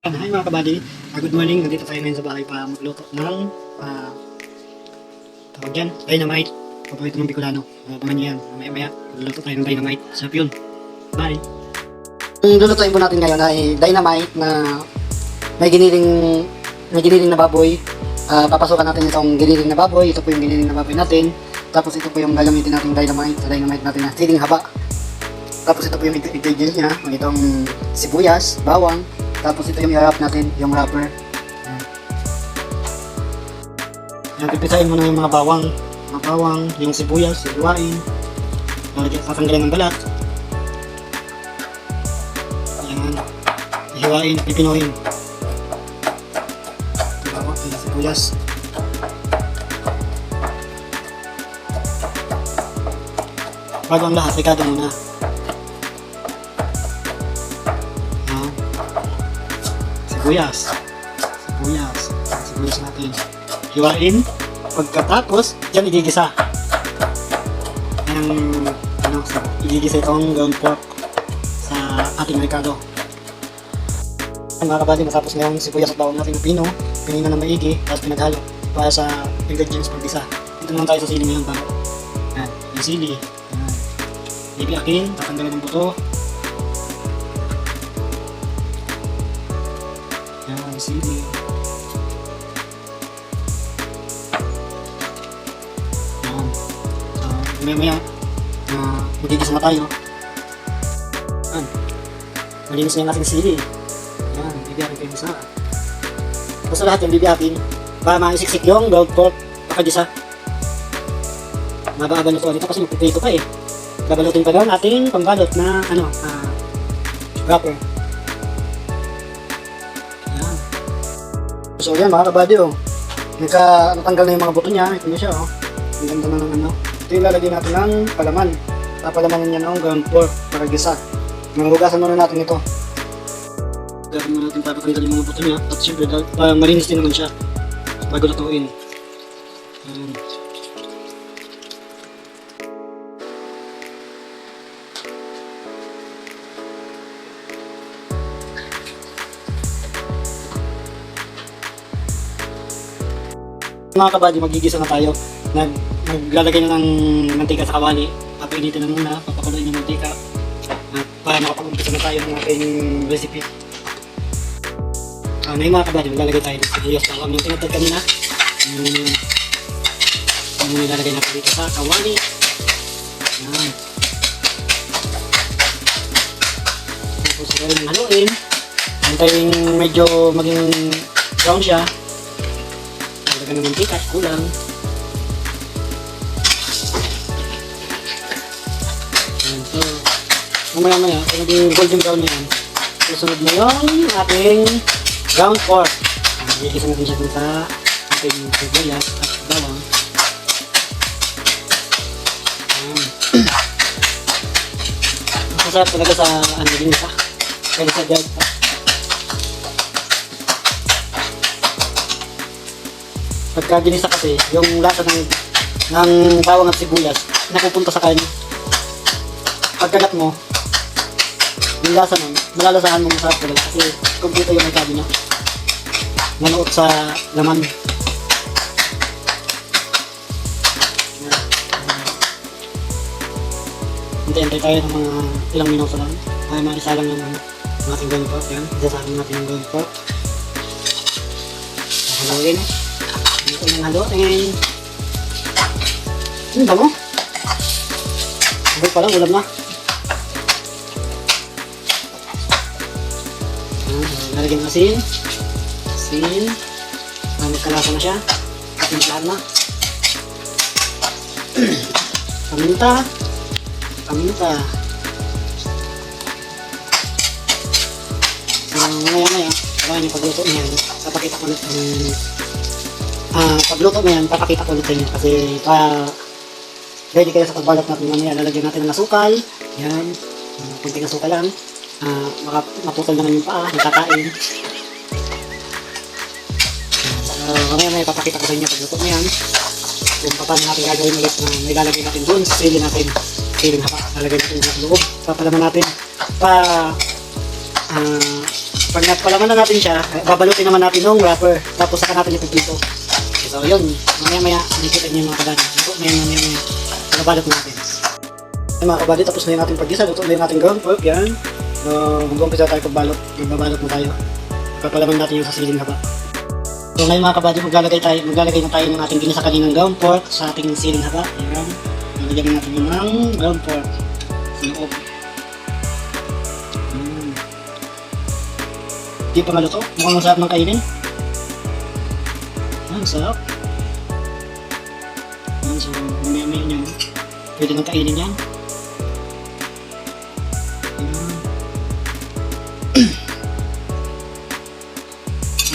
Hi mga kabady, good morning. Nandito tayo ngayon sa bahay para magluto ng tawag dyan, dynamite. Paborito ng Bicolano. Abangan nyo yan, maya magluto tayo ng dynamite. Sarap yun. Bye! Ang lulutuin po natin ngayon ay dynamite na may giniling na baboy. Papasukan natin itong giniling na baboy. Ito po yung giniling na baboy natin. Tapos ito po yung gagamitin natin dynamite. Sa dynamite natin na siling haba. Tapos ito po yung ingredients niya. Itong sibuyas, bawang. Tapos ito yung i-wrap natin, yung wrapper. Yan, pipisahin muna yung mga bawang. Yung sibuyas, hiwain. Tatanggalin ng balat. Yan. Hiwain, pipinuhin. Bawang, yung sibuyas. Bago ang lahat, ricado muna. Sibuyas natin. Hiwain. Pagkatapos, dyan igigisa. Igigisa itong ground pork sa ating ricado. Mga kabady, matapos na yung sibuyas at bawang natin na pinino ng maigi, tapos pinaghalo para sa ingredients pag-isa. Ito naman tayo sa sili ngayon bago. Yan, yung sili. Bibiakin, tatanggalin ng buto. Yan, sili. Yan. So, maya magigisa na tayo. Yan. Malinis na yung ating sili. Yan, bibiakin kayo isa. Basta lahat yung bibiakin para maisiksik yung ground pork pakagisa. Mababa nito dito kasi magpipito pa eh. Babalutin pa doon ating pangbalot na wrapper. So yan mga kabady natanggal na yung mga buto niya. Ito na siya ang ganda na ng Ito yung lalagyan natin ng palaman. Papalamanin niya ng ground pork para gisa. Mahugasan muna natin ito. Gagawin muna natin para patanggal yung mga buto niya. At syempre para marinis din naman siya bago lutuin. Mga kabady, magigisa na tayo. Naglalagay na ng mantika sa kawali. Papainitin na muna, papakuluin yung mantika. At para makapag-umpisa na tayo ng ating recipe. Ngayon mga kabady, maglalagay tayo ng sibuyas. Bawang yung tinatag kanina. Yung nilalagay natin dito sa kawali. Yan. Tapos gawin ng haluin. Antayin medyo maging brown siya. Lagyan ng mantika, kulang. So, mamaya pag naging golden brown na yan, susunod na yung ating ground pork. Igigisa natin siya dun sa ating sibuyas at bawang. Masarap talaga sa ginisa. Kaya sa jug. Pagka ginisa kasi, yung lasa ng bawang at sibuyas napupunta sa kain. Pagkagat mo, yung lasa nun, malalasahan mo masarap talaga kasi kompleto yung may kabi niya. Nanuot sa laman. Hintay-hintay tayo ng mga ilang minuto lang para maisa lang yung ating ground pork. Yan, isasahin natin yung ground pork. Haluin. Ito yung haluin. Bango. Agad pa lang, ulam na. Lalagyan ng asin. Magkalasa na siya. Katimplahan na. Paminta. Maya-maya, sabahin yung pagluto niya. Papakita ko ulit pagluto na yan, papakita ko ulit sa inyo kasi ready kayo sa pagbalot natin mamaya. Lalagyan natin ng asukal. Yan, kunting asukal lang. Maputol naman yung paa, nakakain. Mamaya papakita ko sa inyo pagluto na yan. Kung paano natin gagawin ulit na nilalagay natin doon sa sili natin. Siling haba, lalagay natin sa loob. Papalaman natin para Pag napalaman na natin siya, babalutin naman natin yung wrapper. Tapos saka natin ipipito. So yun, maya-maya, nakikita niyo yung mga kabady. Maya-maya, nabalot natin. Yung mga kabady, tapos na yung natin pag-isa. Luto na yung natin ground pork, yan. Mag-umpisa tayo pagbalot. Magbabalot na tayo. Papalaman natin yung sasiling haba. So ngayon mga kabady, maglalagay na tayo ng ating ginisa kaninang ground pork sa ating siling haba. Yan. Lalagyan natin yung ng ground pork sa loob. Hindi pa maluto. Mukhang masarap ng kainin. Ang sarap. So, may nyo. Pwede nang kainin yan.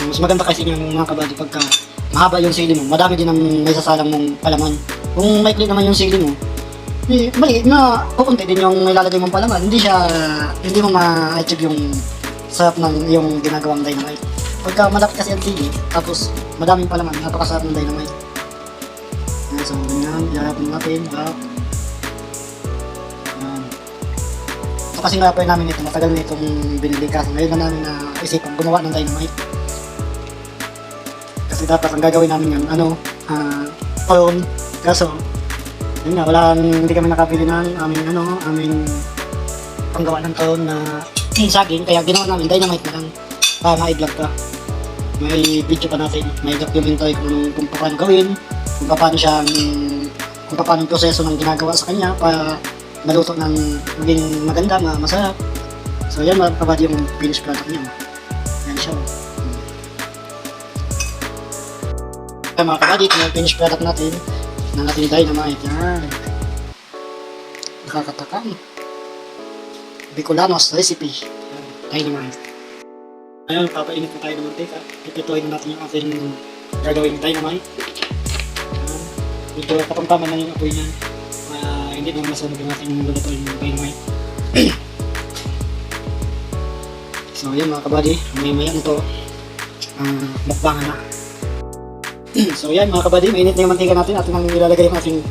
Mas maganda kasi yung mga kabady pagka mahaba yung sili mo, madami din ang may sasalang mong palaman. Kung maikli naman yung sili mo, maliit na kukunti din yung ilalagay mong palaman. Hindi mo ma-achieve yung sarap ng yung ginagawang dynamite. Pagka malaki kasi ang sili, tapos madaming palaman, napakasarap ng dynamite. So, ganyan, iharapin natin, harap. So, kasi nga po namin ito, matagal na itong binili kasi ngayon na namin na isipan gumawa ng dynamite. Kasi dapat ang gagawin namin yun, phone. Kaso, yun nga, hindi kami nakabili ng aming panggawa ng phone na saging, kaya ginawa namin dynamite na lang para ma-vlog pa. May video pa natin, may documentary kung paano gawin, kung paano yung proseso ng ginagawa sa kanya para maluto ng maging maganda, masarap. So yan mga kabady yung finished product niya. Yan siya. Kaya mga kabady, ito yung finished product natin ng ating dynamite. Yan. Nakakatakam. Bicolanos recipe. Dynamite. Ngayon, papainit na tayo ng mantika. Ipituin natin yung ating gagawing dynamite. Ito, kapampaman lang yung apoy niya. Hindi naman masunog yung ating lulutuin yung dynamite. So, yan mga kabady. Maya-maya na ito. Mukbangan na. So, yan mga kabady. Mainit na yung mantika natin. Atin ang nilalagay yung ating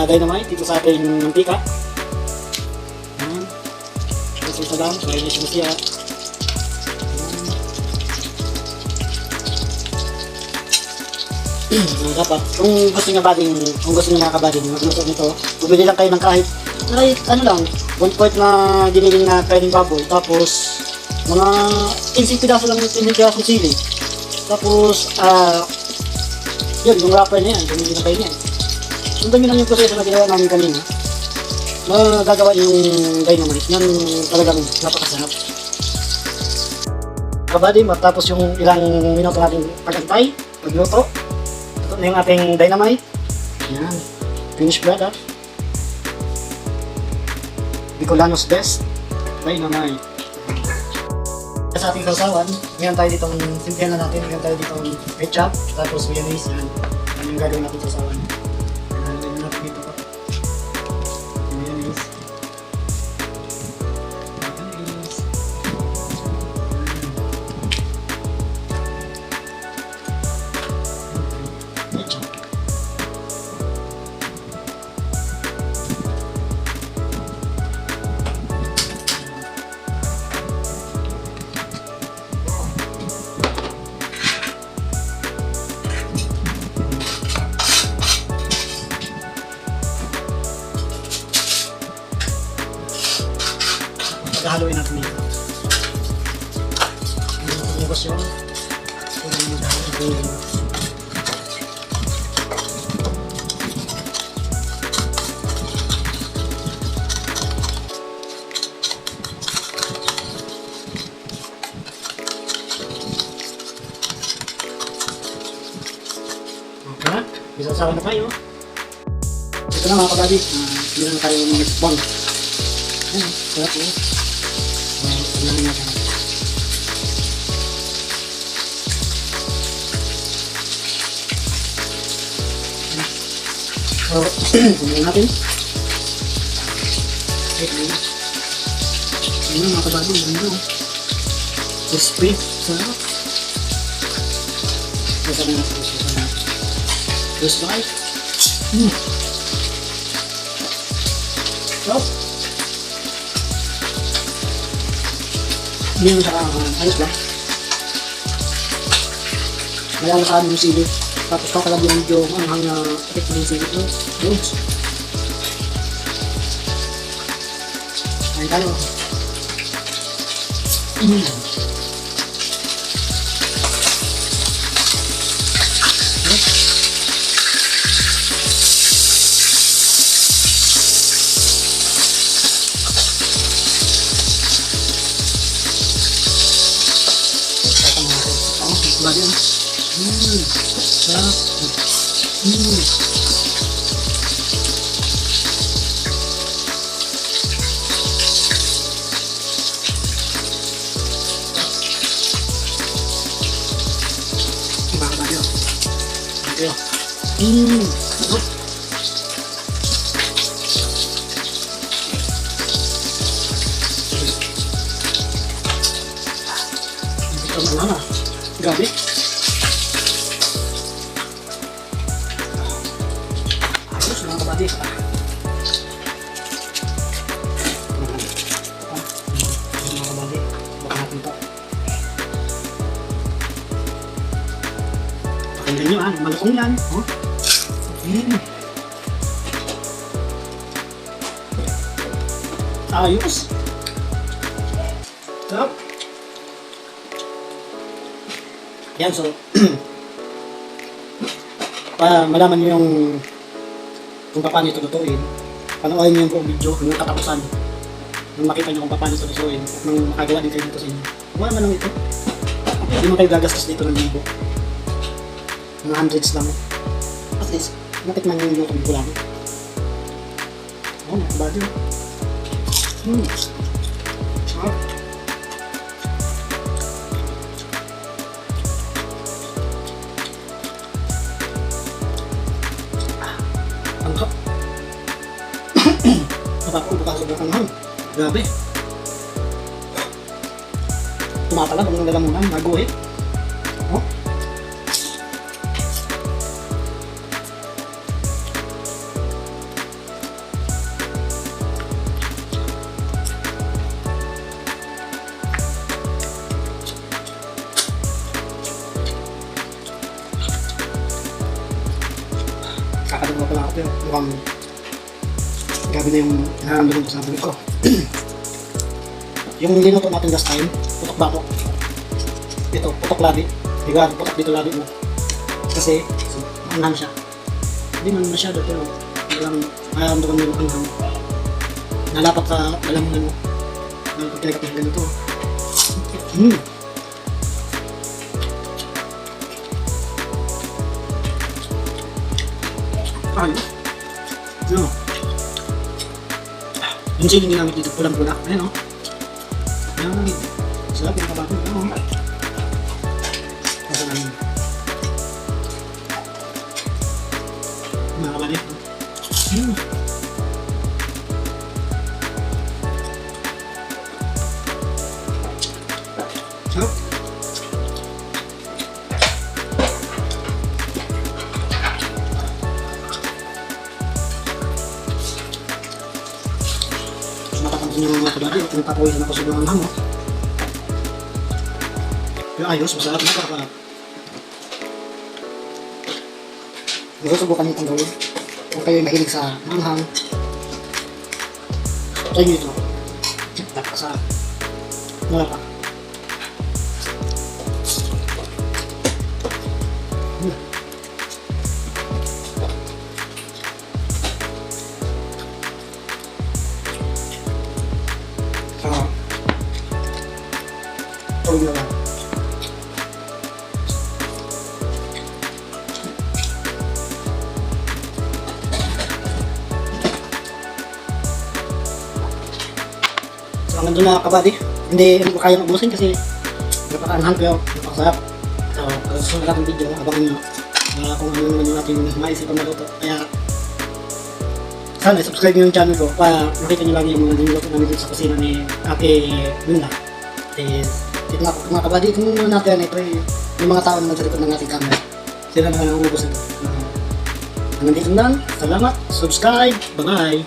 dynamite dito sa ating mantika. Isa lang, kaya niya siya. Dapat, kung gusto niyo mga kabading magluto nito, bumili lang kayo ng kahit ano lang, 1/4 na giniling na training baboy, tapos mga 15 pidaso lang yung 15 pidaso sili. Tapos, yun, yung wrapper niya yan, bumili na kayo niyan. Sundan nyo lang yung proseso na ginawa namin kanina. Magagawa yung dynamite. Yan talagang napakasarap. Kabady, matapos yung ilang minuto natin pagantay, pagluto. Ito na yung ating dynamite. Yan. Finished product. Bicolanos best. Dynamite. Sa ating sausawan, ngayon tayo ditong simpihan na natin. Ngayon tayo ditong ketchup, tapos mayonnaise. Yan. Yan yung gagawin natin sausawan. Yan natin dito pa. Haluin natin dito. Lumabas yun. Okay, bisa-sawa na tayo. Ito na mga kabady. Hindi na tayo mga bang. Ayan, sarap yun. Tingnan natin. So, tingnan natin. Tingnan mga kabado. Crispy. Sarap. Masarap na natin. Just like. So, Hindi naman siya ayos lang. Kaya nakaano yung sili. Tapos kakalag yung medyo anghang na epekto ng sili. Yun. Kain tayo. Bali na. Sarap. Mga bali na. Ito. Sarap. Ito malala. Grabe. Ayos mga kabady. Mga kabady. Baka natin ito. Pakinggan nyo malutong yan. Ayos. Sarap. Yan, so, para malaman nyo yung kung paano ito lutuin, panoorin nyo yung buong video, yung katapusan, nung makita nyo kung paano ito lutuin, at nung makagawa din kayo dito sa inyo. Kung naman lang ito, hindi mo kayo gagastos dito ng libo. Mga hundreds lang. At least, natikman nyo yung lutong ko lang. Oo, nakabado. Sarap. Napapaubukas sa bukas naman. Grabe. Tumatalag ang lalamunan, naguhit. Oh. Kakadagwa pala ako pero mukhang grabe na yung nararamdaman ko sa bulit ko. Yung linuto natin last time, putok batok. Ito, putok labi. Diba, putok dito labi mo. Kasi, maanghang siya. Hindi man masyado, pero walang nararamdaman mo yung anghang. Nalapat sa lalamunan mo. Nalapat talaga ng ganito. Ay, no. Yung sili ginamit dito, pulang-pula. Ayan o. Ayan. Sarap yung kabato. Ayan o. Kasi namin. Mga kabalit. Sarap. Matatamsin yung mga kabady at nagpapawisan ako sa mga hamo. Pero ayos, masarap na para susubukan nyo itong gawin. Kung kayo mahilig sa manghang, try nyo ito. Dapat sa mula pa. Tulog na lang. So hanggang doon na kabady. Hindi ko kaya mabusin kasi napaka-anhang pero napakasarap. So susunod natin video, abangan nyo kung ano naman natin maisipan na luto. Kaya sana subscribe nyo yung channel ko para makita nyo lagi yung mga niluto namin dito sa kusina ni Ate Luna. Ito nga po mga kabady, kung muna natin ito yung mga tao na nagsalikod ng ating camera. Sila na ang ubos nito. Hanggang dito lang, salamat, subscribe, bye-bye!